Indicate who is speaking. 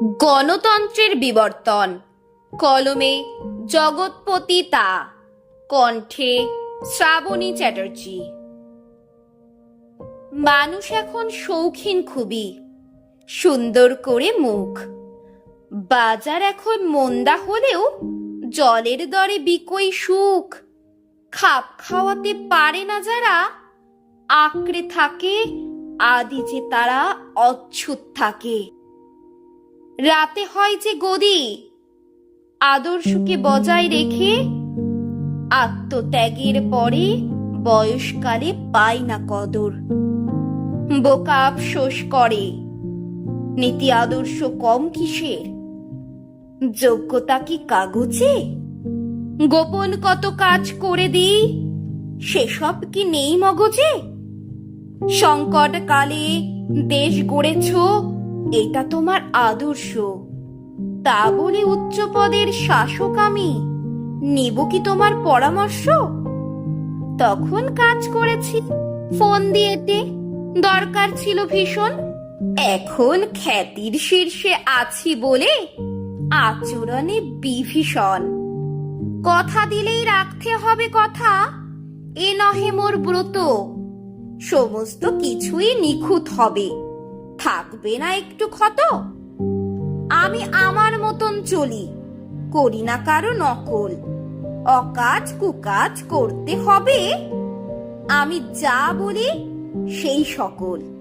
Speaker 1: গণতন্ত্রের বিবর্তন। কলমে জগৎপতি তা, কণ্ঠে শ্রাবণী চ্যাটার্জি। মানুষ এখন শৌখিন খুবই, সুন্দর করে মুখ। বাজার এখন মন্দা হলেও জলের দরে বিকই সুখ। খাপ খাওয়াতে পারে না যারা, আঁকড়ে থাকে আদি যে তারা অচ্ছুত থাকে। রাতে হয় যে গদি, আদর্শকে বজায় রেখে আত্মত্যাগের পরে বয়সকালে পায় না কদর। বোকা আফসোস করে, নীতি আদর্শ কম কিসের, যোগ্যতা কি কাগজে? গোপন কত কাজ করে দিই, সেসব কি নেই মগজে? সংকট কালে দেশ গড়েছ, এটা তোমার আদর্শ। তা বলে উচ্চ পদের শাসক আমি নেব কি তোমার পরামর্শ? তখন কাজ করেছি ফোন দিয়েতে, দরকার ছিল ভীষণ। এখন খ্যাতির শীর্ষে আছি বলে আচরণে বিভীষণ। কথা দিলেই রাখতে হবে কথা, এ নহে মোর ব্রত। সমস্ত কিছুই নিখুঁত হবে, থাকবে না একটু ক্ষত। আমি আমার মতন চলি, করি না কারো নকল। অকাজ কুকাজ করতে হবে, আমি যা বলি সেই সকল।